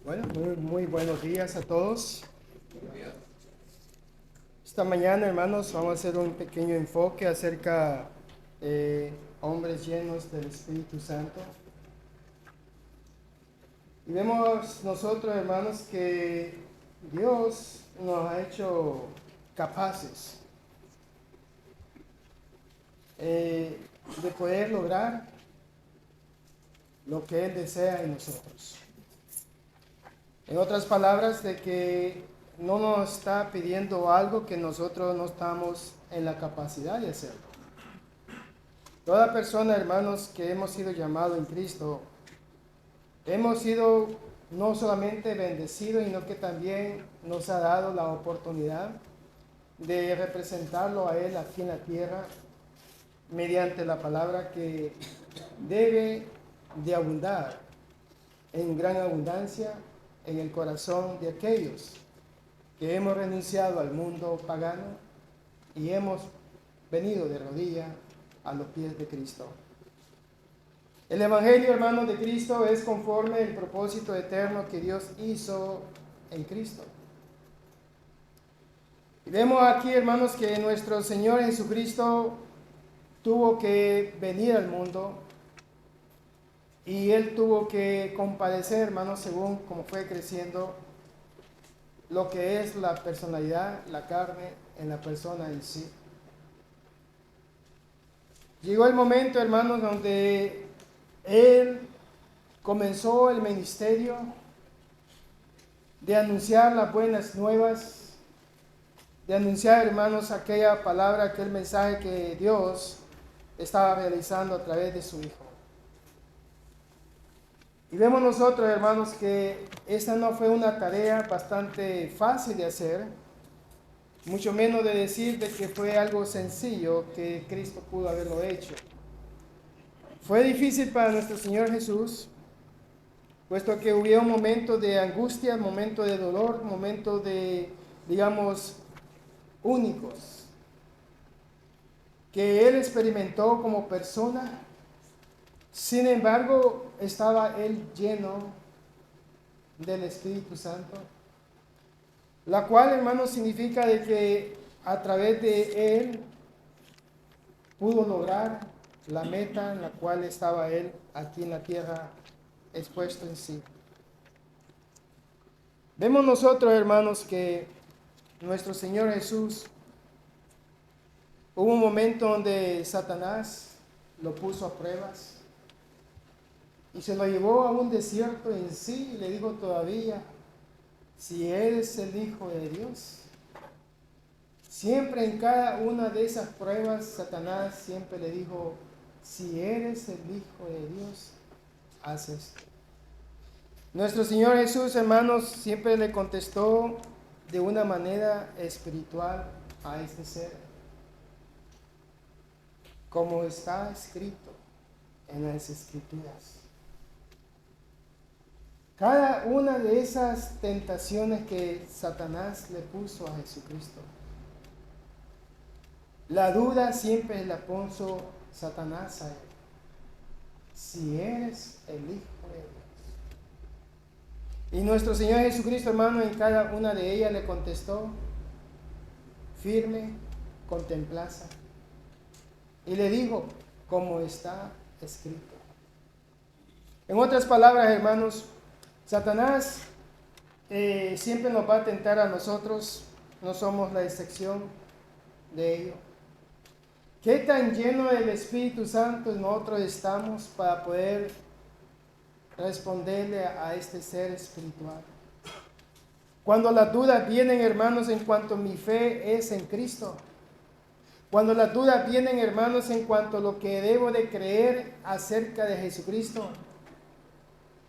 Bueno, muy buenos días a todos. Esta mañana, hermanos, vamos a hacer un pequeño enfoque acerca de hombres llenos del Espíritu Santo. Y vemos nosotros, hermanos, que Dios nos ha hecho capaces de poder lograr lo que Él desea en nosotros. En otras palabras, de que no nos está pidiendo algo que nosotros no estamos en la capacidad de hacerlo. Toda persona, hermanos, que hemos sido llamados en Cristo, hemos sido no solamente bendecidos, sino que también nos ha dado la oportunidad de representarlo a Él aquí en la tierra mediante la palabra que debe de abundar en gran abundancia en el corazón de aquellos que hemos renunciado al mundo pagano y hemos venido de rodillas a los pies de Cristo. El Evangelio, hermanos, de Cristo es conforme el propósito eterno que Dios hizo en Cristo. Y vemos aquí, hermanos, que nuestro Señor Jesucristo tuvo que venir al mundo y Él tuvo que compadecer, hermanos, según como fue creciendo lo que es la personalidad, la carne en la persona en sí. Llegó el momento, hermanos, donde Él comenzó el ministerio de anunciar las buenas nuevas, de anunciar, hermanos, aquella palabra, aquel mensaje que Dios estaba realizando a través de su Hijo. Y vemos nosotros, hermanos, que esta no fue una tarea bastante fácil de hacer, mucho menos de decir de que fue algo sencillo que Cristo pudo haberlo hecho. Fue difícil para nuestro Señor Jesús, puesto que hubo un momento de angustia, momento de dolor, momento de, digamos, únicos, que Él experimentó como persona. Sin embargo, estaba Él lleno del Espíritu Santo, la cual, hermanos, significa de que a través de Él pudo lograr la meta en la cual estaba Él aquí en la tierra expuesto en sí. Vemos nosotros, hermanos, que nuestro Señor Jesús, hubo un momento donde Satanás lo puso a pruebas y se lo llevó a un desierto en sí y le dijo todavía, si eres el Hijo de Dios. Siempre en cada una de esas pruebas, Satanás siempre le dijo, si eres el Hijo de Dios, haz esto. Nuestro Señor Jesús, hermanos, siempre le contestó de una manera espiritual a este ser, como está escrito en las Escrituras. Cada una de esas tentaciones que Satanás le puso a Jesucristo, la duda siempre la puso Satanás a él. Si eres el Hijo de Dios. Y nuestro Señor Jesucristo, hermano, en cada una de ellas le contestó firme, con templaza. Y le dijo, como está escrito. En otras palabras, hermanos, Satanás siempre nos va a tentar a nosotros, no somos la excepción de ello. ¿Qué tan lleno del Espíritu Santo nosotros estamos para poder responderle a este ser espiritual? Cuando las dudas vienen, hermanos, en cuanto mi fe es en Cristo. Cuando las dudas vienen, hermanos, en cuanto a lo que debo de creer acerca de Jesucristo.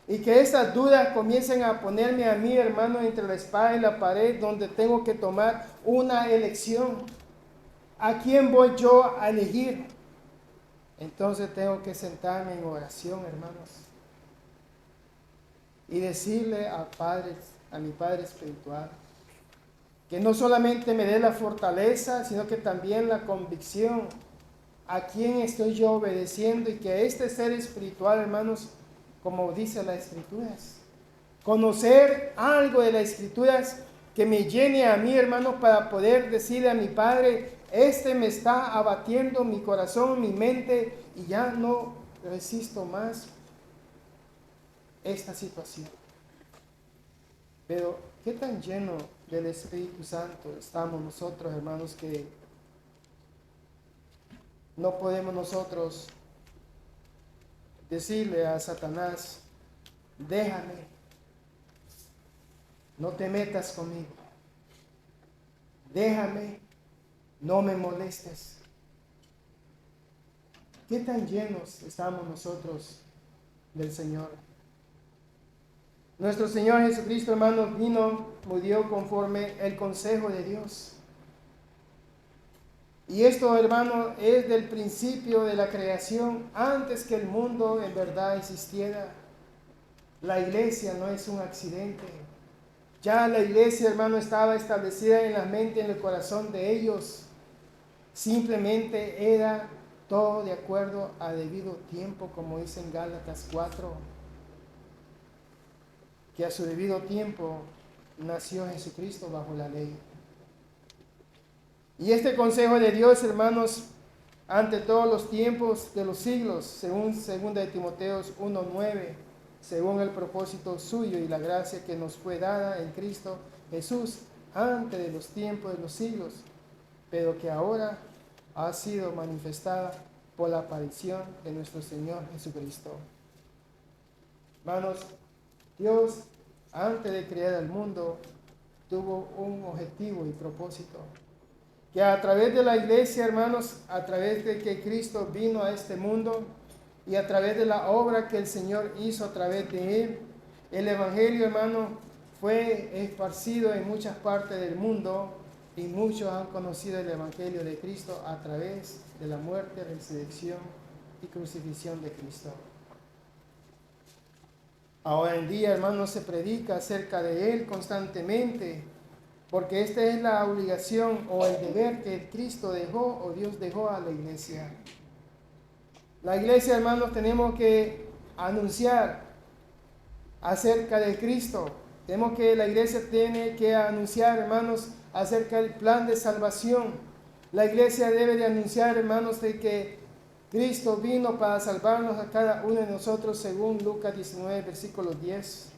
Y que esas dudas comiencen a ponerme a mí, hermano, entre la espada y la pared, donde tengo que tomar una elección. ¿A quién voy yo a elegir? Entonces tengo que sentarme en oración, hermanos, y decirle a mi Padre espiritual, que no solamente me dé la fortaleza, sino que también la convicción a quién estoy yo obedeciendo, y que este ser espiritual, hermanos, como dice las Escrituras, Conocer algo de las Escrituras que me llene a mí, hermanos, para poder decirle a mi Padre, me está abatiendo mi corazón, mi mente, y ya no resisto más esta situación. Pero, ¿qué tan lleno del Espíritu Santo estamos nosotros, hermanos, que no podemos nosotros decirle a Satanás, déjame, no te metas conmigo, déjame, no me molestes? ¿Qué tan llenos estamos nosotros del Señor? Nuestro Señor Jesucristo, hermanos, murió conforme el consejo de Dios. Y esto, hermano, es del principio de la creación, antes que el mundo en verdad existiera. La iglesia no es un accidente. Ya la iglesia, hermano, estaba establecida en la mente, en el corazón de ellos. Simplemente era todo de acuerdo a debido tiempo, como dice en Gálatas 4. Que a su debido tiempo nació Jesucristo bajo la ley. Y este consejo de Dios, hermanos, ante todos los tiempos de los siglos, según 2 de Timoteo 1:9, según el propósito suyo y la gracia que nos fue dada en Cristo Jesús antes de los tiempos de los siglos, pero que ahora ha sido manifestada por la aparición de nuestro Señor Jesucristo. Hermanos, Dios, antes de crear el mundo, tuvo un objetivo y propósito. Que a través de la iglesia, hermanos, a través de que Cristo vino a este mundo y a través de la obra que el Señor hizo a través de él, el Evangelio, hermano, fue esparcido en muchas partes del mundo y muchos han conocido el Evangelio de Cristo a través de la muerte, resurrección y crucifixión de Cristo. Ahora en día, hermanos, se predica acerca de Él constantemente, porque esta es la obligación o el deber que Cristo dejó o Dios dejó a la iglesia. La iglesia, hermanos, tenemos que anunciar acerca de Cristo. La iglesia tiene que anunciar, hermanos, acerca del plan de salvación. La iglesia debe de anunciar, hermanos, de que Cristo vino para salvarnos a cada uno de nosotros, según Lucas 19, versículo 10.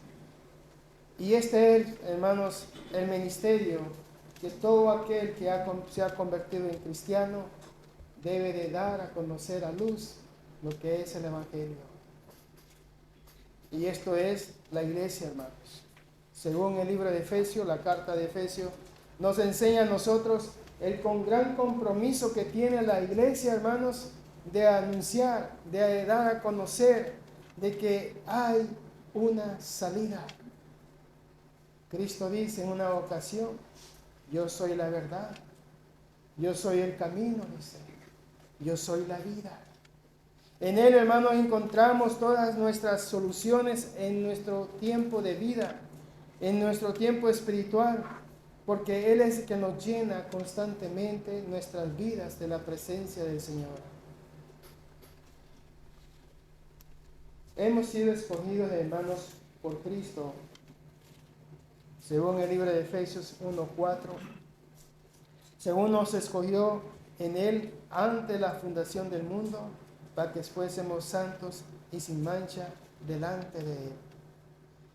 Y este es, hermanos, el ministerio que todo aquel que se ha convertido en cristiano debe de dar a conocer a luz lo que es el Evangelio. Y esto es la iglesia, hermanos. Según el libro de Efesios, la carta de Efesios, nos enseña a nosotros el gran compromiso que tiene la iglesia, hermanos, de anunciar, de dar a conocer de que hay una salida. Cristo dice en una ocasión, yo soy la verdad, yo soy el camino, dice, yo soy la vida. En Él, hermanos, encontramos todas nuestras soluciones en nuestro tiempo de vida, en nuestro tiempo espiritual, porque Él es el que nos llena constantemente nuestras vidas de la presencia del Señor. Hemos sido escogidos, hermanos, por Cristo, según el libro de Efesios 1:4, según nos escogió en Él antes la fundación del mundo, para que fuésemos santos y sin mancha delante de Él.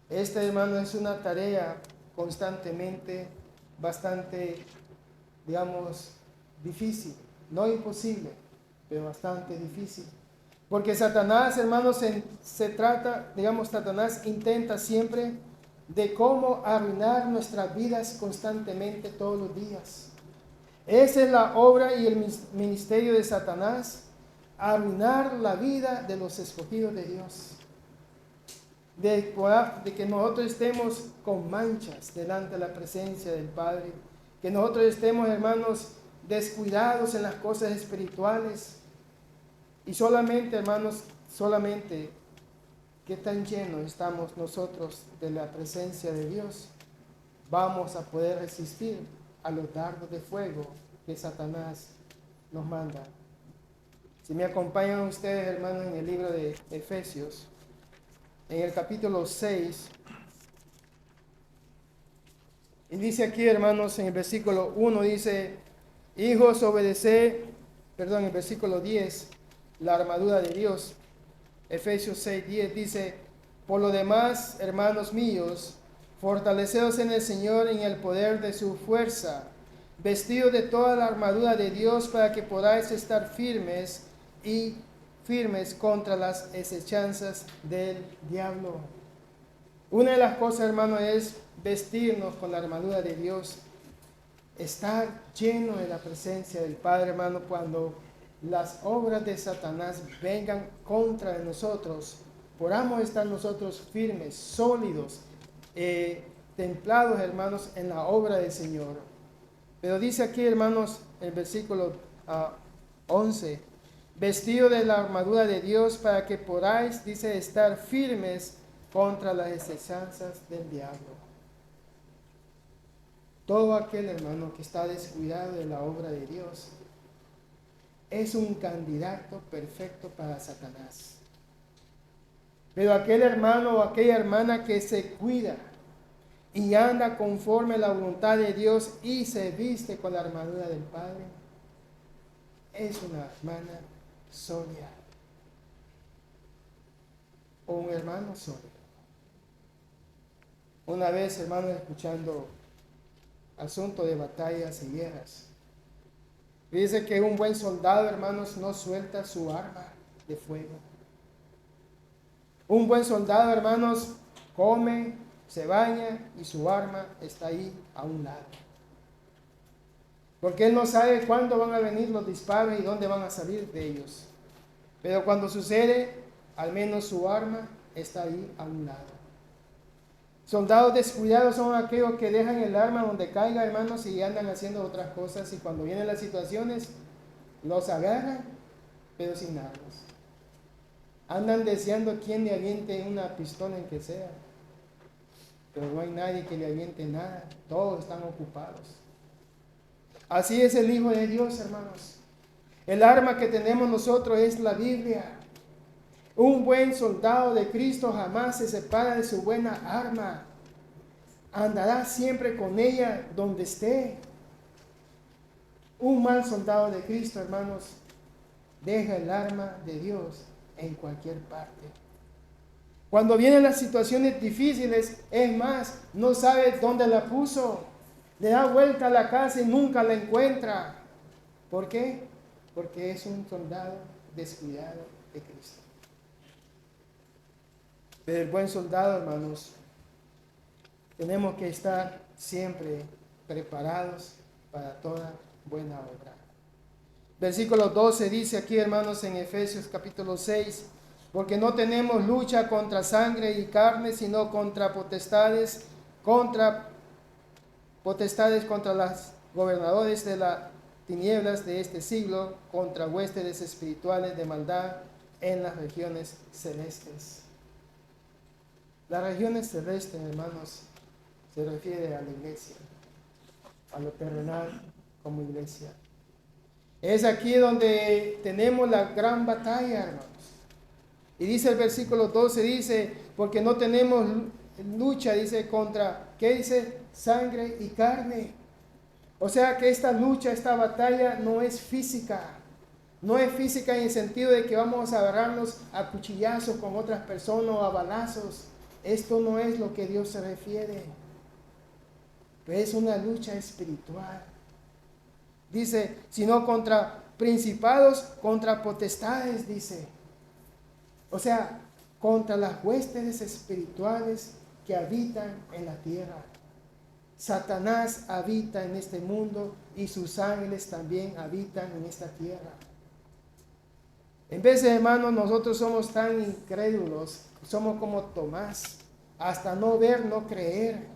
Esta, hermano, es una tarea constantemente bastante, digamos, difícil, no imposible, pero bastante difícil. Porque Satanás, hermanos, Satanás intenta siempre de cómo arruinar nuestras vidas constantemente todos los días. Esa es la obra y el ministerio de Satanás, arruinar la vida de los escogidos de Dios. De que nosotros estemos con manchas delante de la presencia del Padre, que nosotros estemos, hermanos, descuidados en las cosas espirituales. Y solamente, hermanos, qué tan llenos estamos nosotros de la presencia de Dios, vamos a poder resistir a los dardos de fuego que Satanás nos manda. Si me acompañan ustedes, hermanos, en el libro de Efesios, en el capítulo 6, Y dice aquí, hermanos, en el versículo 1 dice, hijos, obedeced, perdón, en el versículo 10, la armadura de Dios. Efesios 6:10 dice, por lo demás, hermanos míos, fortaleceos en el Señor y en el poder de su fuerza, vestidos de toda la armadura de Dios para que podáis estar firmes y firmes contra las acechanzas del diablo. Una de las cosas, hermano, es vestirnos con la armadura de Dios, estar lleno de la presencia del Padre, hermano, cuando las obras de Satanás vengan contra de nosotros, podamos estar nosotros firmes, sólidos, templados, hermanos, en la obra del Señor. Pero dice aquí, hermanos, el versículo 11, vestido de la armadura de Dios para que podáis, dice, estar firmes contra las acechanzas del diablo. Todo aquel, hermano, que está descuidado de la obra de Dios es un candidato perfecto para Satanás. Pero aquel hermano o aquella hermana que se cuida y anda conforme a la voluntad de Dios y se viste con la armadura del Padre, es una hermana sólida o un hermano sólido. Una vez, hermano, escuchando asunto de batallas y guerras, dice que un buen soldado, hermanos, no suelta su arma de fuego. Un buen soldado, hermanos, come, se baña y su arma está ahí a un lado. Porque él no sabe cuándo van a venir los disparos y dónde van a salir de ellos. Pero cuando sucede, al menos su arma está ahí a un lado. Soldados descuidados son aquellos que dejan el arma donde caiga, hermanos, y andan haciendo otras cosas. Y cuando vienen las situaciones, los agarran, pero sin armas. Andan deseando quien le aviente una pistola en que sea. Pero no hay nadie que le aviente nada. Todos están ocupados. Así es el Hijo de Dios, hermanos. El arma que tenemos nosotros es la Biblia. Un buen soldado de Cristo jamás se separa de su buena arma. Andará siempre con ella donde esté. Un mal soldado de Cristo, hermanos, deja el arma de Dios en cualquier parte. Cuando vienen las situaciones difíciles, es más, no sabe dónde la puso. Le da vuelta a la casa y nunca la encuentra. ¿Por qué? Porque es un soldado descuidado de Cristo. Pero el buen soldado, hermanos, tenemos que estar siempre preparados para toda buena obra. Versículo 12 dice aquí, hermanos, en Efesios capítulo 6, porque no tenemos lucha contra sangre y carne, sino contra potestades, contra los gobernadores de las tinieblas de este siglo, contra huestes espirituales de maldad en las regiones celestes. Las regiones celestes, hermanos, se refiere a la iglesia, a lo terrenal como iglesia. Es aquí donde tenemos la gran batalla, hermanos. Y dice el versículo 12, dice, porque no tenemos lucha, dice, contra, ¿qué dice? Sangre y carne. O sea que esta lucha, esta batalla no es física. No es física en el sentido de que vamos a agarrarnos a cuchillazos con otras personas o a balazos. Esto no es lo que Dios se refiere. Es una lucha espiritual. Dice, sino contra principados, contra potestades, dice. O sea, contra las huestes espirituales que habitan en la tierra. Satanás habita en este mundo y sus ángeles también habitan en esta tierra. En vez de, hermanos, nosotros somos tan incrédulos, somos como Tomás, hasta no ver, no creer.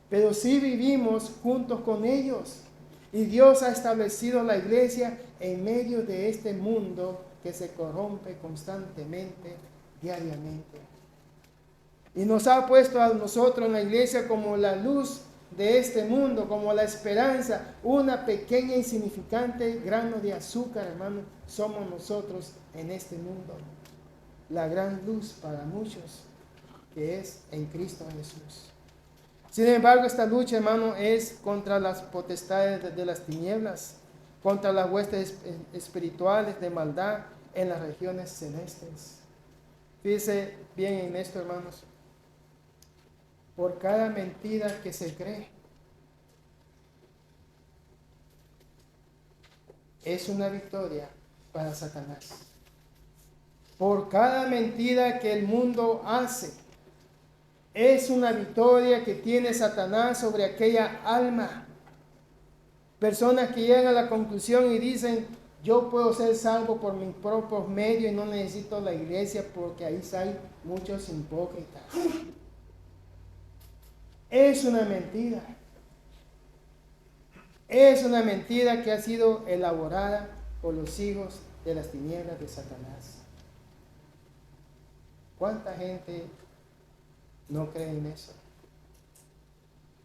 Pero sí vivimos juntos con ellos. Y Dios ha establecido la iglesia en medio de este mundo que se corrompe constantemente, diariamente. Y nos ha puesto a nosotros en la iglesia como la luz de este mundo, como la esperanza, una pequeña insignificante grano de azúcar, hermano, somos nosotros en este mundo. La gran luz para muchos que es en Cristo Jesús. Sin embargo, esta lucha, hermano, es contra las potestades de las tinieblas, contra las huestes espirituales de maldad en las regiones celestes. Fíjese bien en esto, hermanos. Por cada mentira que se cree, es una victoria para Satanás. Por cada mentira que el mundo hace, es una victoria que tiene Satanás sobre aquella alma. Personas que llegan a la conclusión y dicen, yo puedo ser salvo por mis propios medios y no necesito la iglesia porque ahí hay muchos hipócritas. Es una mentira. Es una mentira que ha sido elaborada por los hijos de las tinieblas de Satanás. ¿Cuánta gente no cree en eso?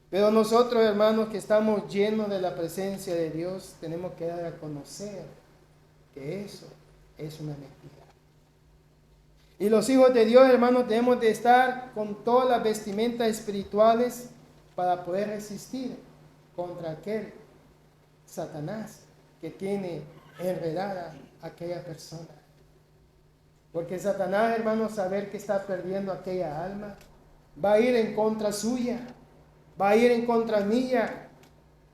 Pero nosotros, hermanos, que estamos llenos de la presencia de Dios, tenemos que dar a conocer que eso es una mentira. Y los hijos de Dios, hermanos, debemos de estar con todas las vestimentas espirituales para poder resistir contra aquel Satanás que tiene enredada a aquella persona. Porque Satanás, hermanos, saber que está perdiendo aquella alma, va a ir en contra suya, va a ir en contra mía,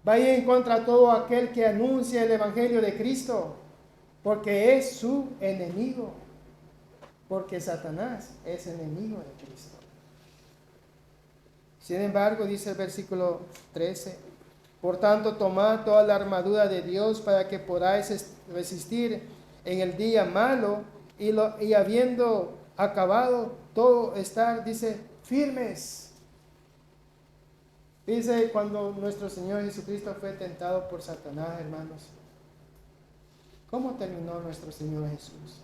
va a ir en contra de todo aquel que anuncia el Evangelio de Cristo, porque es su enemigo, porque Satanás es enemigo de Cristo. Sin embargo, dice el versículo 13, por tanto, tomad toda la armadura de Dios para que podáis resistir en el día malo y habiendo acabado todo estar, dice, firmes. Dice, cuando nuestro Señor Jesucristo fue tentado por Satanás, hermanos, ¿cómo terminó nuestro Señor Jesús?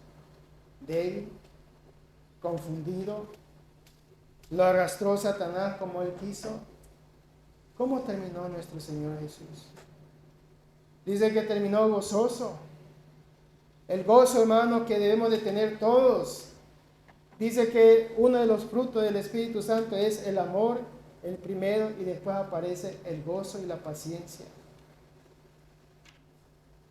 Débil, confundido, lo arrastró Satanás como él quiso. ¿Cómo terminó nuestro Señor Jesús? Dice que terminó gozoso. El gozo, hermano, que debemos de tener todos. Dice que uno de los frutos del Espíritu Santo es el amor, el primero, y después aparece el gozo y la paciencia.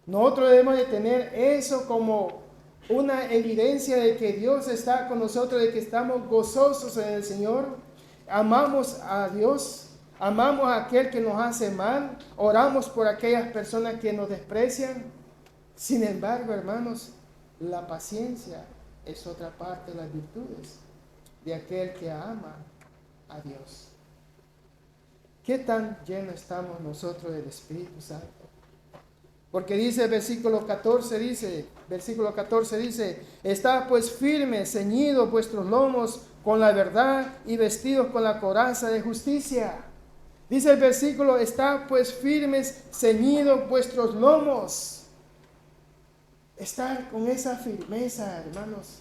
Nosotros debemos de tener eso como una evidencia de que Dios está con nosotros, de que estamos gozosos en el Señor. Amamos a Dios. Amamos a aquel que nos hace mal, oramos por aquellas personas que nos desprecian. Sin embargo, hermanos, la paciencia es otra parte de las virtudes de aquel que ama a Dios. ¿Qué tan llenos estamos nosotros del Espíritu Santo? Porque dice el versículo 14, dice, estad pues firmes, ceñidos vuestros lomos con la verdad y vestidos con la coraza de justicia. Dice el versículo, estad pues firmes, ceñidos vuestros lomos. Estar con esa firmeza, hermanos,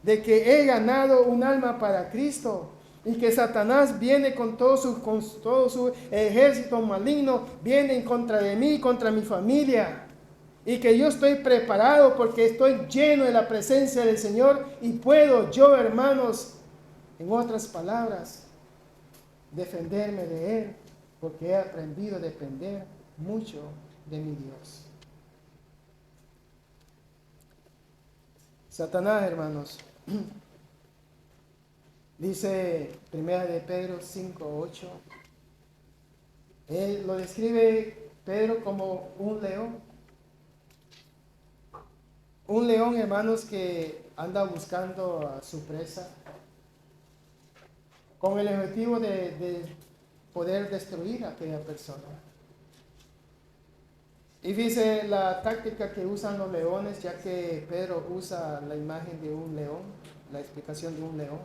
de que he ganado un alma para Cristo y que Satanás viene con todo su ejército maligno, viene en contra de mí, contra mi familia. Y que yo estoy preparado porque estoy lleno de la presencia del Señor y puedo yo, hermanos, en otras palabras, defenderme de Él, porque he aprendido a depender mucho de mi Dios. Satanás, hermanos, dice 1 de Pedro 5:8, él lo describe Pedro como un león. Un león, hermanos, que anda buscando a su presa con el objetivo de poder destruir a aquella persona. Y dice la táctica que usan los leones, ya que Pedro usa la imagen de un león, la explicación de un león.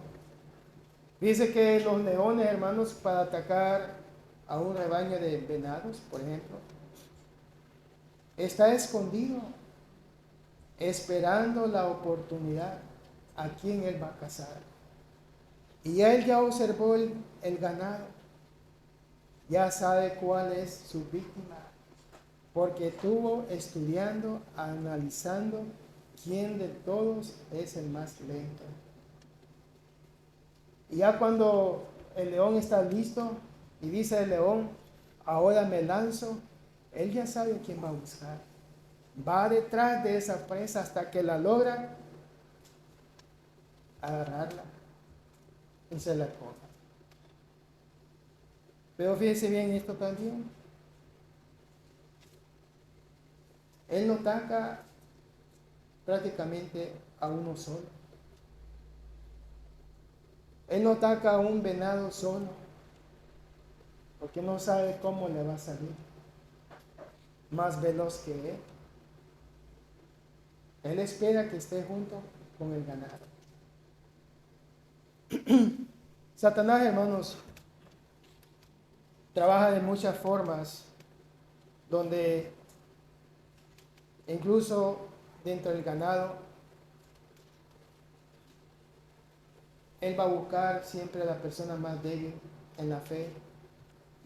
Dice que los leones, hermanos, para atacar a un rebaño de venados, por ejemplo, está escondido, esperando la oportunidad a quien él va a cazar. Y él ya observó el ganado, ya sabe cuál es su víctima, porque estuvo estudiando, analizando quién de todos es el más lento. Y ya cuando el león está listo, y dice el león, ahora me lanzo, él ya sabe a quién va a buscar. Va detrás de esa presa hasta que la logra agarrarla y se la come. Pero fíjense bien esto también. Él no ataca prácticamente a uno solo. Él no ataca a un venado solo, porque no sabe cómo le va a salir más veloz que él. Él espera que esté junto con el ganado. Satanás, hermanos, trabaja de muchas formas, donde incluso dentro del ganado, él va a buscar siempre a la persona más débil en la fe,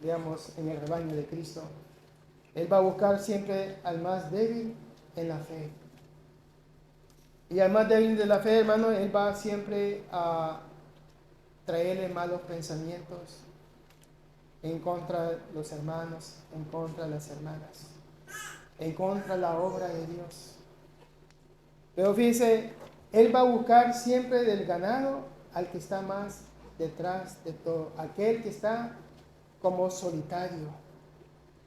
digamos, en el rebaño de Cristo. Él va a buscar siempre al más débil en la fe. Y al más débil de la fe, hermano, él va siempre a traerle malos pensamientos en contra de los hermanos, en contra de las hermanas, en contra de la obra de Dios. Pero fíjese, él va a buscar siempre del ganado al que está más detrás de todo, aquel que está como solitario.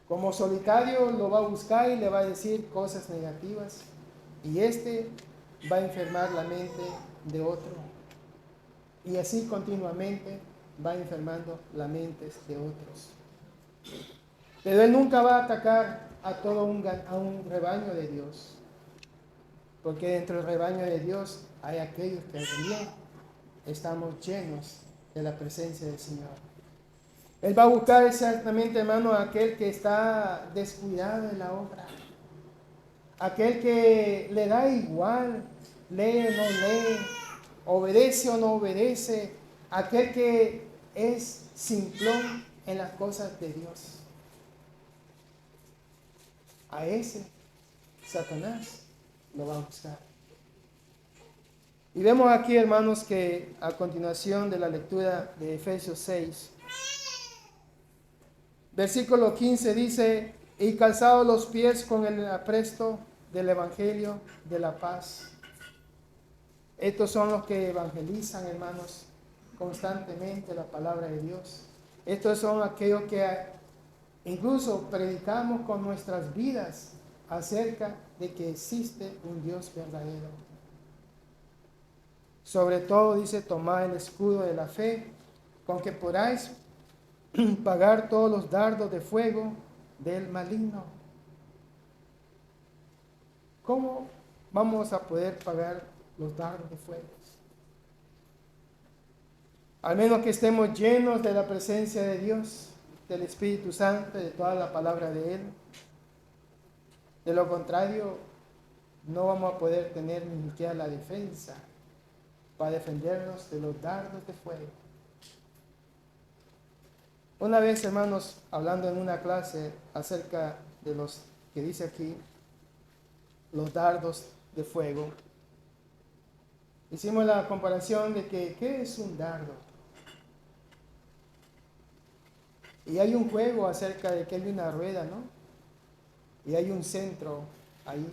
Como solitario lo va a buscar y le va a decir cosas negativas, y este va a enfermar la mente de otro, y así continuamente va enfermando las mentes de otros. Pero él nunca va a atacar a todo a un rebaño de Dios, porque dentro del rebaño de Dios hay aquellos que también estamos llenos de la presencia del Señor. Él va a buscar exactamente, hermano, a aquel que está descuidado de la obra, aquel que le da igual, lee o no lee, obedece o no obedece, aquel que es simplón en las cosas de Dios. A ese Satanás lo va a buscar. Y vemos aquí, hermanos, que a continuación de la lectura de Efesios 6, versículo 15 dice, y calzados los pies con el apresto del Evangelio de la paz. Estos son los que evangelizan, hermanos, constantemente la palabra de Dios. Estos son aquellos que incluso predicamos con nuestras vidas acerca de que existe un Dios verdadero. Sobre todo dice, tomad el escudo de la fe, con que podáis pagar todos los dardos de fuego del maligno. ¿Cómo vamos a poder pagar los dardos de fuego? Al menos que estemos llenos de la presencia de Dios, del Espíritu Santo, de toda la palabra de Él. De lo contrario, no vamos a poder tener ni siquiera la defensa para defendernos de los dardos de fuego. Una vez, hermanos, hablando en una clase acerca de los que dice aquí, los dardos de fuego, hicimos la comparación de que, ¿qué es un dardo? Y hay un juego acerca de que hay una rueda, ¿no? Y hay un centro ahí.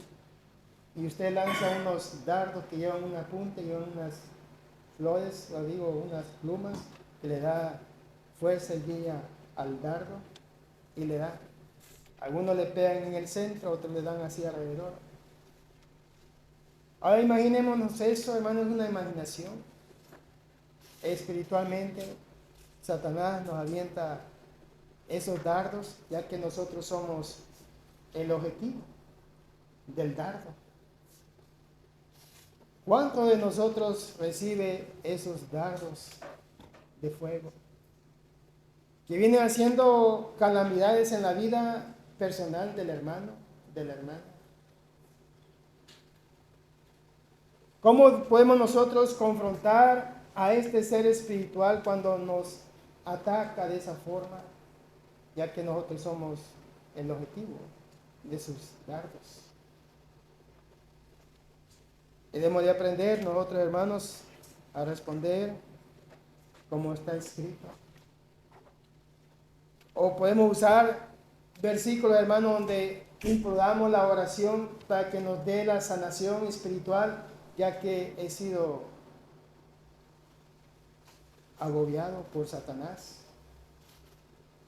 Y usted lanza unos dardos que llevan una punta, llevan unas flores, o digo, unas plumas, que le da fuerza y guía al dardo, y le da. Algunos le pegan en el centro, otros le dan así alrededor. Ahora imaginémonos eso, hermanos, una imaginación. Espiritualmente, Satanás nos avienta esos dardos, ya que nosotros somos el objetivo del dardo. ¿Cuánto de nosotros recibe esos dardos de fuego que vienen haciendo calamidades en la vida personal del hermano, de la hermana? ¿Cómo podemos nosotros confrontar a este ser espiritual cuando nos ataca de esa forma, ya que nosotros somos el objetivo de sus dardos? Debemos de aprender nosotros, hermanos, a responder como está escrito. O podemos usar versículos, hermano, donde imploramos la oración para que nos dé la sanación espiritual, ya que he sido agobiado por Satanás,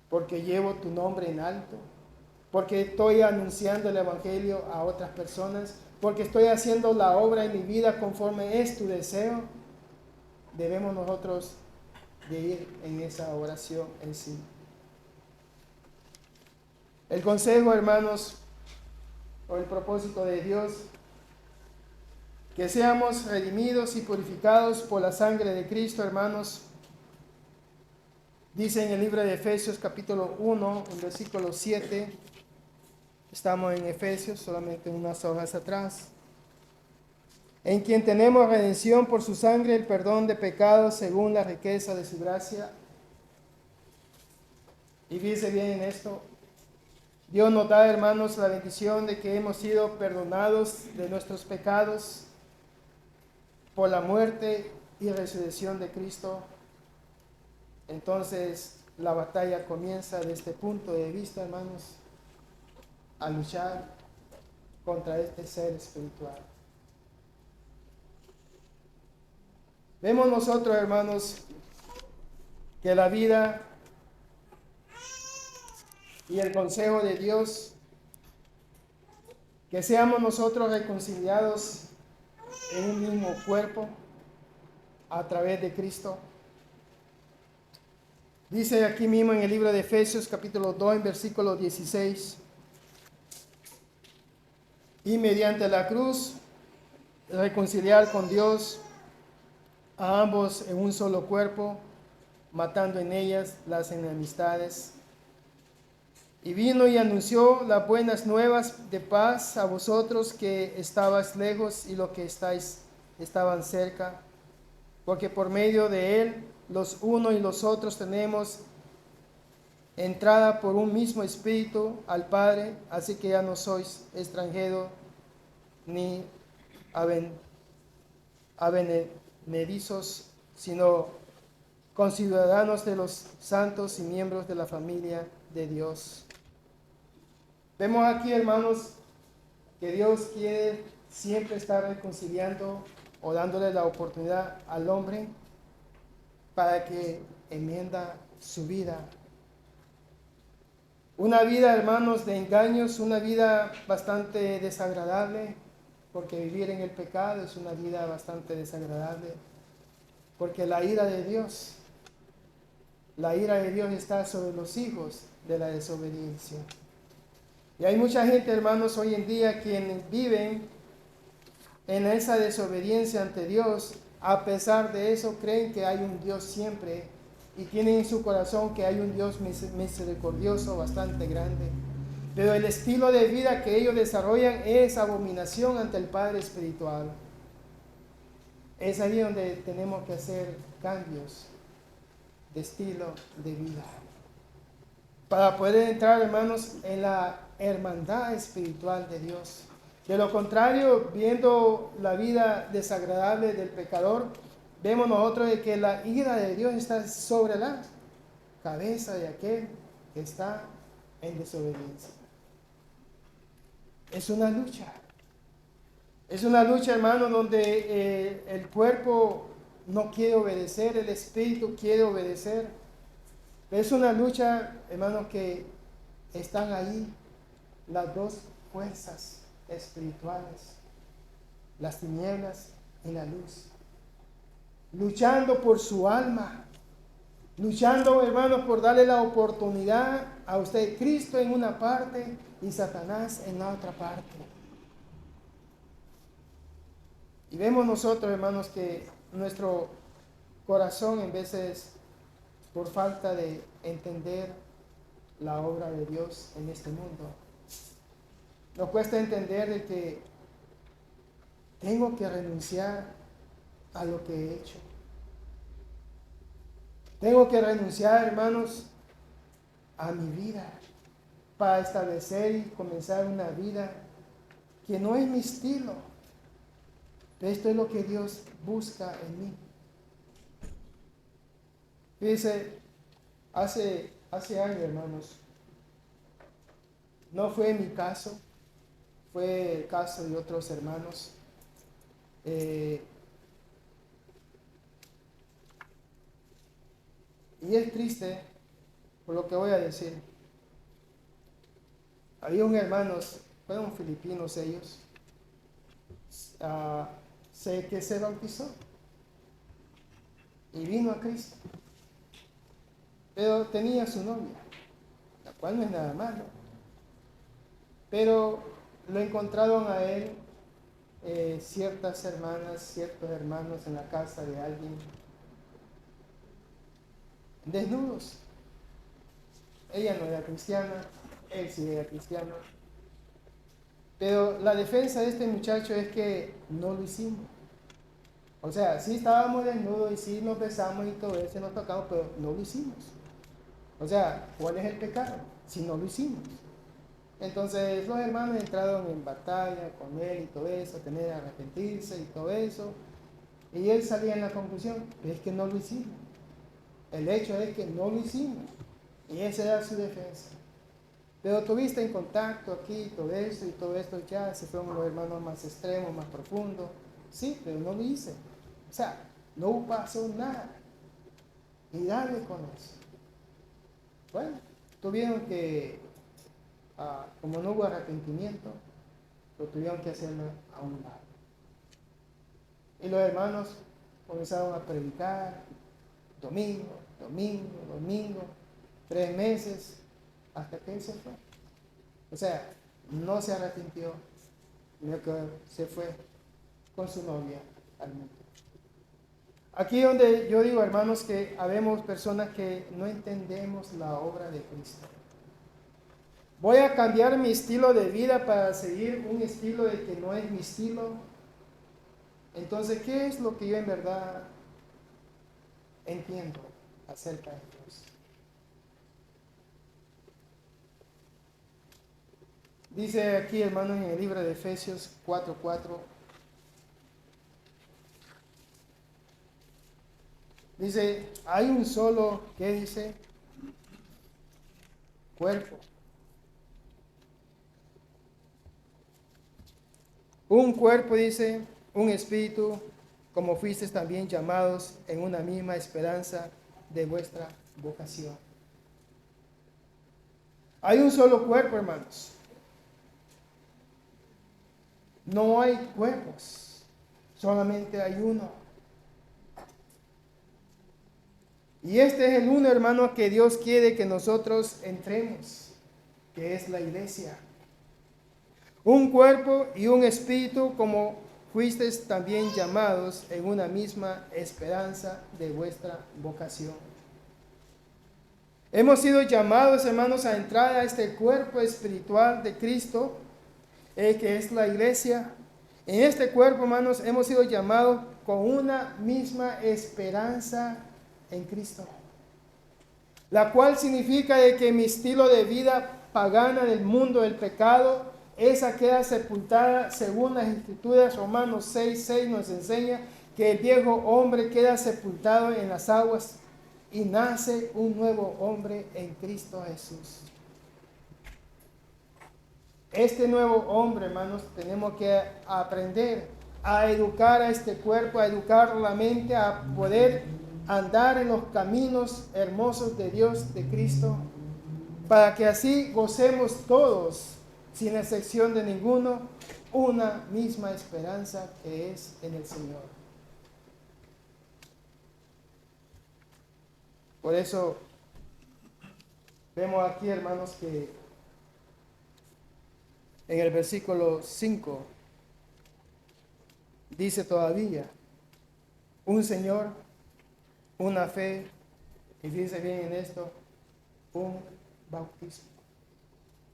porque llevo tu nombre en alto, porque estoy anunciando el evangelio a otras personas, porque estoy haciendo la obra en mi vida conforme es tu deseo. Debemos nosotros de ir en esa oración en sí. El consejo, hermanos, o el propósito de Dios, que seamos redimidos y purificados por la sangre de Cristo, hermanos. Dice en el libro de Efesios capítulo 1, en versículo 7, estamos en Efesios, solamente unas hojas atrás, en quien tenemos redención por su sangre, el perdón de pecados según la riqueza de su gracia. Y fíjense bien en esto, Dios nos da, hermanos, la bendición de que hemos sido perdonados de nuestros pecados por la muerte y resurrección de Cristo. Entonces la batalla comienza desde este punto de vista, hermanos, a luchar contra este ser espiritual. Vemos nosotros, hermanos, que la vida y el consejo de Dios, que seamos nosotros reconciliados en un mismo cuerpo a través de Cristo. Dice aquí mismo en el libro de Efesios capítulo 2, en versículo 16, y mediante la cruz reconciliar con Dios a ambos en un solo cuerpo, matando en ellas las enemistades. Y vino y anunció las buenas nuevas de paz a vosotros que estabais lejos y los que estaban cerca, porque por medio de él los unos y los otros tenemos entrada por un mismo espíritu al Padre, así que ya no sois extranjeros ni advenedizos, sino conciudadanos de los santos y miembros de la familia de Dios. Vemos aquí, hermanos, que Dios quiere siempre estar reconciliando o dándole la oportunidad al hombre para que enmienda su vida. Una vida, hermanos, de engaños, una vida bastante desagradable, porque vivir en el pecado es una vida bastante desagradable, porque la ira de Dios está sobre los hijos de la desobediencia. Y hay mucha gente, hermanos, hoy en día quienes viven en esa desobediencia ante Dios. A pesar de eso, creen que hay un Dios siempre y tienen en su corazón que hay un Dios misericordioso bastante grande. Pero el estilo de vida que ellos desarrollan es abominación ante el Padre espiritual. Es ahí donde tenemos que hacer cambios de estilo de vida para poder entrar, hermanos, en la hermandad espiritual de Dios. De lo contrario, viendo la vida desagradable del pecador, vemos nosotros de que la ira de Dios está sobre la cabeza de aquel que está en desobediencia. Es una lucha. Es una lucha, hermano, donde el cuerpo no quiere obedecer, el espíritu quiere obedecer. Es una lucha, hermanos, que están ahí las dos fuerzas espirituales, las tinieblas y la luz, luchando por su alma, luchando, hermanos, por darle la oportunidad a usted, Cristo en una parte y Satanás en la otra parte. Y vemos nosotros, hermanos, que nuestro corazón, en veces, por falta de entender la obra de Dios en este mundo, nos cuesta entender de que tengo que renunciar a lo que he hecho. Tengo que renunciar, hermanos, a mi vida para establecer y comenzar una vida que no es mi estilo. Esto es lo que Dios busca en mí. Fíjense, hace hace años, hermanos. No fue mi caso, fue el caso de otros hermanos. Y es triste por lo que voy a decir. Había un hermano, fueron filipinos ellos, sé que se bautizó y vino a Cristo, pero tenía su novia, la cual no es nada malo, pero lo encontraron a él ciertas hermanas, ciertos hermanos en la casa de alguien, desnudos. Ella no era cristiana, él sí era cristiano, pero la defensa de este muchacho es que no lo hicimos. O sea, sí estábamos desnudos y sí nos besamos y todo eso, nos tocamos, pero no lo hicimos. O sea, ¿cuál es el pecado? Si no lo hicimos. Entonces los hermanos entraron en batalla con él y todo eso, tener que arrepentirse y todo eso. Y él salía en la conclusión, es que no lo hicimos. El hecho es que no lo hicimos. Y esa era su defensa. Pero tuviste en contacto aquí, todo eso y todo esto ya se fueron los hermanos más extremos, más profundos. Sí, pero no lo hice. O sea, no pasó nada. Y dale con eso. Bueno, tuvieron que, como no hubo arrepentimiento, lo tuvieron que hacer a un lado. Y los hermanos comenzaron a predicar domingo, 3 meses, hasta que él se fue. O sea, no se arrepintió, sino que se fue con su novia al mundo. Aquí donde yo digo, hermanos, que habemos personas que no entendemos la obra de Cristo. Voy a cambiar mi estilo de vida para seguir un estilo de que no es mi estilo. Entonces, ¿qué es lo que yo en verdad entiendo acerca de Dios? Dice aquí, hermanos, en el libro de Efesios 4:4. Dice, hay un solo, ¿qué dice? Cuerpo. Un cuerpo, dice, un espíritu, como fuisteis también llamados en una misma esperanza de vuestra vocación. Hay un solo cuerpo, hermanos. No hay cuerpos, solamente hay uno. Y este es el uno, hermano, que Dios quiere que nosotros entremos, que es la iglesia. Un cuerpo y un espíritu, como fuisteis también llamados en una misma esperanza de vuestra vocación. Hemos sido llamados, hermanos, a entrar a este cuerpo espiritual de Cristo, que es la iglesia. En este cuerpo, hermanos, hemos sido llamados con una misma esperanza en Cristo, la cual significa de que mi estilo de vida pagana del mundo del pecado, esa queda sepultada según las Escrituras. Romanos 6:6 nos enseña que el viejo hombre queda sepultado en las aguas y nace un nuevo hombre en Cristo Jesús. Este nuevo hombre, hermanos, tenemos que aprender a educar a este cuerpo, a educar la mente, a poder andar en los caminos hermosos de Dios, de Cristo, para que así gocemos todos, sin excepción de ninguno, una misma esperanza que es en el Señor. Por eso vemos aquí, hermanos, que en el versículo 5 dice todavía, un Señor, una fe, y dice bien en esto, un bautismo.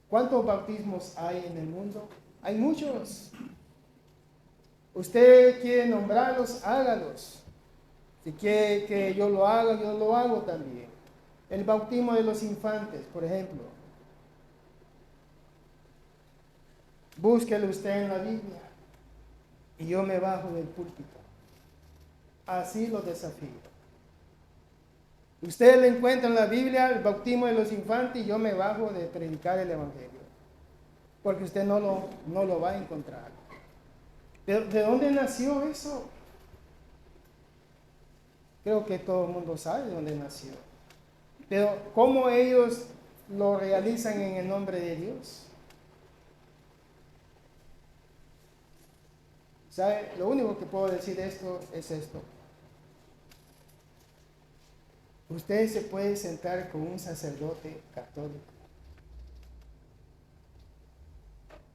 ¿Cuántos bautismos hay en el mundo? Hay muchos. Usted quiere nombrarlos, hágalos. Si quiere que yo lo haga, yo lo hago también. El bautismo de los infantes, por ejemplo. Búsquelo usted en la Biblia y yo me bajo del púlpito. Así lo desafío. Usted lo encuentra en la Biblia, el bautismo de los infantes, y yo me bajo de predicar el Evangelio. Porque usted no lo va a encontrar. ¿De dónde nació eso? Creo que todo el mundo sabe de dónde nació. Pero ¿cómo ellos lo realizan en el nombre de Dios? ¿Sabe? Lo único que puedo decir esto es esto. Usted se puede sentar con un sacerdote católico.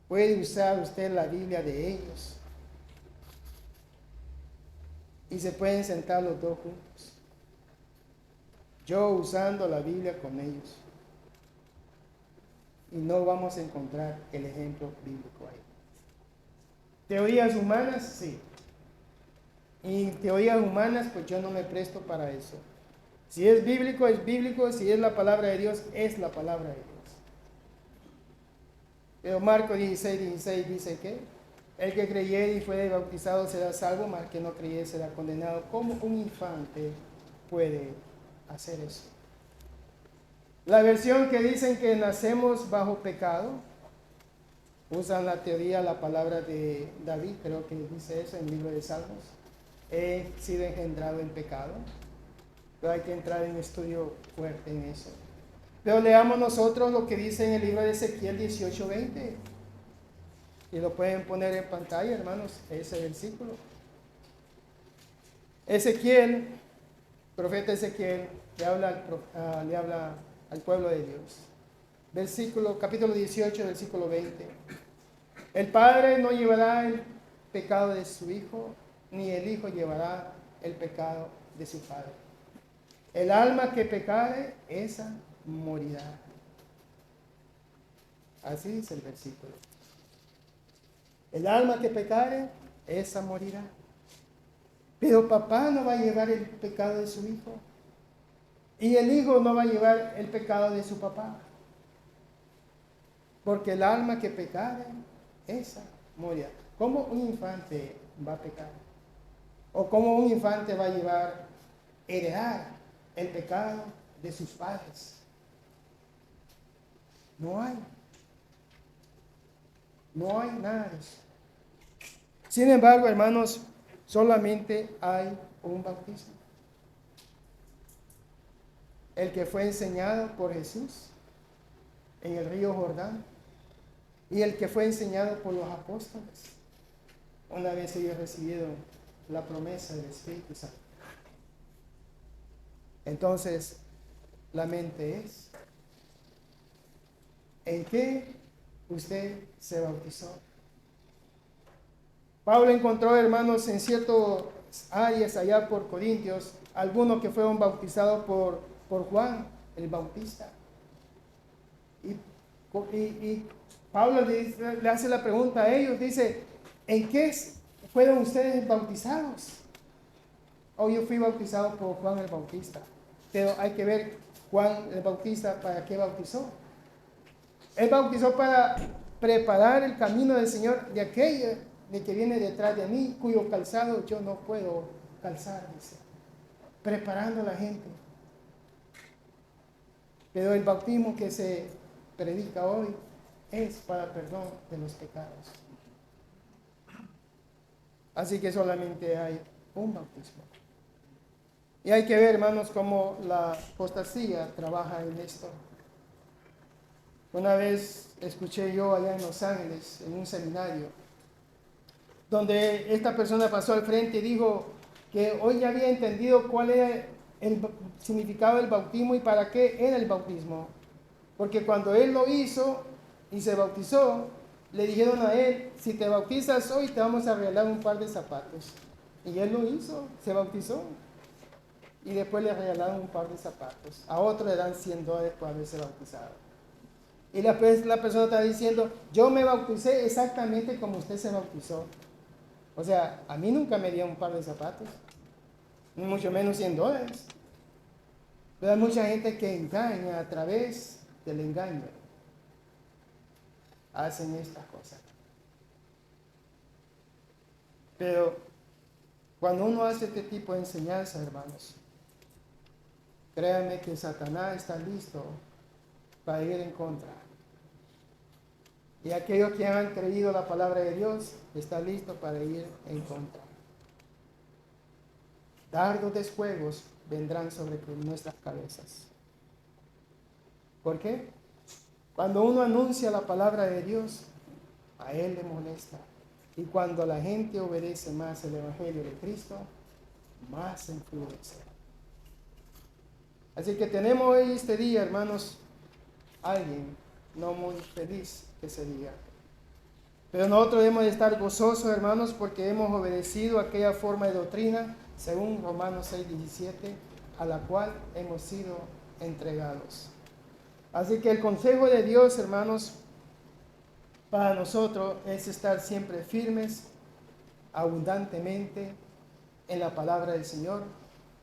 Puede usar usted la Biblia de ellos. Y se pueden sentar los dos juntos. Yo usando la Biblia con ellos. Y no vamos a encontrar el ejemplo bíblico ahí. Teorías humanas, sí. Y teorías humanas, pues yo no me presto para eso. Si es bíblico, es bíblico. Si es la palabra de Dios, es la palabra de Dios. Pero Marcos 16 dice que el que creyere y fuere bautizado será salvo, mas el que no creyere será condenado. ¿Cómo un infante puede hacer eso? La versión que dicen que nacemos bajo pecado, usan la teoría, la palabra de David, creo que dice eso en el libro de Salmos. He sido engendrado en pecado, pero hay que entrar en estudio fuerte en eso. Pero leamos nosotros lo que dice en el libro de Ezequiel 18:20. Y lo pueden poner en pantalla, hermanos, ese versículo. Ezequiel, profeta Ezequiel, le habla al pueblo de Dios. Capítulo 18, versículo 20. El padre no llevará el pecado de su hijo, ni el hijo llevará el pecado de su padre. El alma que pecare, esa morirá. Así dice el versículo. El alma que pecare, esa morirá. Pero papá no va a llevar el pecado de su hijo. Y el hijo no va a llevar el pecado de su papá. Porque el alma que pecare, esa morirá. ¿Cómo un infante va a pecar? ¿O cómo un infante va a heredar el pecado de sus padres? No hay. No hay nada de eso. Sin embargo, hermanos, solamente hay un bautismo. El que fue enseñado por Jesús en el río Jordán y el que fue enseñado por los apóstoles una vez ellos recibieron la promesa del Espíritu Santo. Entonces, la mente es: ¿en qué usted se bautizó? Pablo encontró, hermanos, en ciertas áreas allá por Corintios, algunos que fueron bautizados por Juan el Bautista. Y Pablo le hace la pregunta a ellos, dice: ¿en qué fueron ustedes bautizados? Oh, yo fui bautizado por Juan el Bautista. Pero hay que ver Juan el Bautista para qué bautizó. Él bautizó para preparar el camino del Señor de aquella de que viene detrás de mí, cuyo calzado yo no puedo calzar, dice. Preparando a la gente. Pero el bautismo que se predica hoy es para perdón de los pecados. Así que solamente hay un bautismo. Y hay que ver, hermanos, cómo la apostasía trabaja en esto. Una vez escuché yo allá en Los Ángeles, en un seminario, donde esta persona pasó al frente y dijo que hoy ya había entendido cuál era el significado del bautismo y para qué era el bautismo. Porque cuando él lo hizo y se bautizó, le dijeron a él: si te bautizas hoy te vamos a regalar un par de zapatos. Y él lo hizo, se bautizó. Y después le regalaron un par de zapatos. A otro le dan $100 por haberse bautizado. Y la persona está diciendo: yo me bauticé exactamente como usted se bautizó. O sea, a mí nunca me dieron un par de zapatos, ni mucho menos $100. Pero hay mucha gente que engaña a través del engaño. Hacen estas cosas. Pero cuando uno hace este tipo de enseñanza, hermanos, créanme que Satanás está listo para ir en contra. Y aquellos que han creído la palabra de Dios están listos para ir en contra. Dardos de fuegos vendrán sobre nuestras cabezas. ¿Por qué? Cuando uno anuncia la palabra de Dios, a Él le molesta. Y cuando la gente obedece más el Evangelio de Cristo, más se enfurece. Así que tenemos hoy este día, hermanos, alguien no muy feliz ese día. Pero nosotros debemos de estar gozosos, hermanos, porque hemos obedecido aquella forma de doctrina, según Romanos 6:17, a la cual hemos sido entregados. Así que el consejo de Dios, hermanos, para nosotros es estar siempre firmes, abundantemente en la palabra del Señor,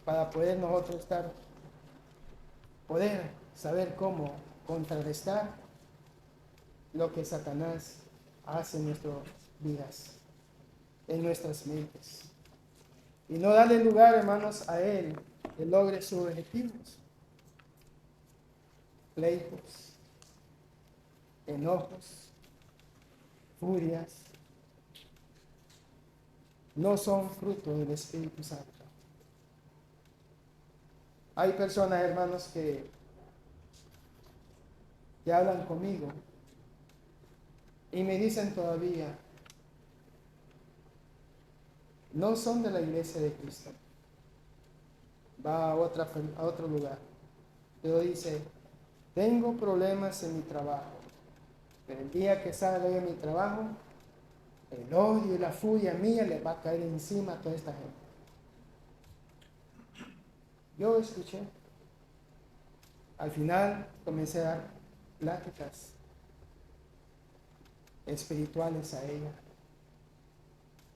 para poder nosotros poder saber cómo contrarrestar lo que Satanás hace en nuestras vidas, en nuestras mentes. Y no darle lugar, hermanos, a él que logre sus objetivos. Pleitos, enojos, furias, no son fruto del Espíritu Santo. Hay personas, hermanos, que hablan conmigo y me dicen todavía, no son de la iglesia de Cristo, va a otro lugar, pero dice, tengo problemas en mi trabajo, pero el día que salga de mi trabajo, el odio y la furia mía le va a caer encima a toda esta gente. Yo escuché. Al final comencé a dar pláticas espirituales a ella.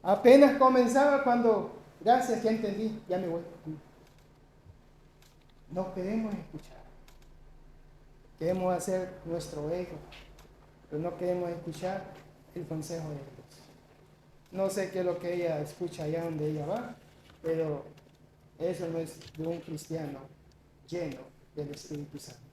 Apenas comenzaba cuando, gracias, ya entendí, ya me voy. No queremos escuchar. Queremos hacer nuestro ego, pero no queremos escuchar el consejo de Dios. No sé qué es lo que ella escucha allá donde ella va, pero eso no es de un cristiano lleno del Espíritu Santo.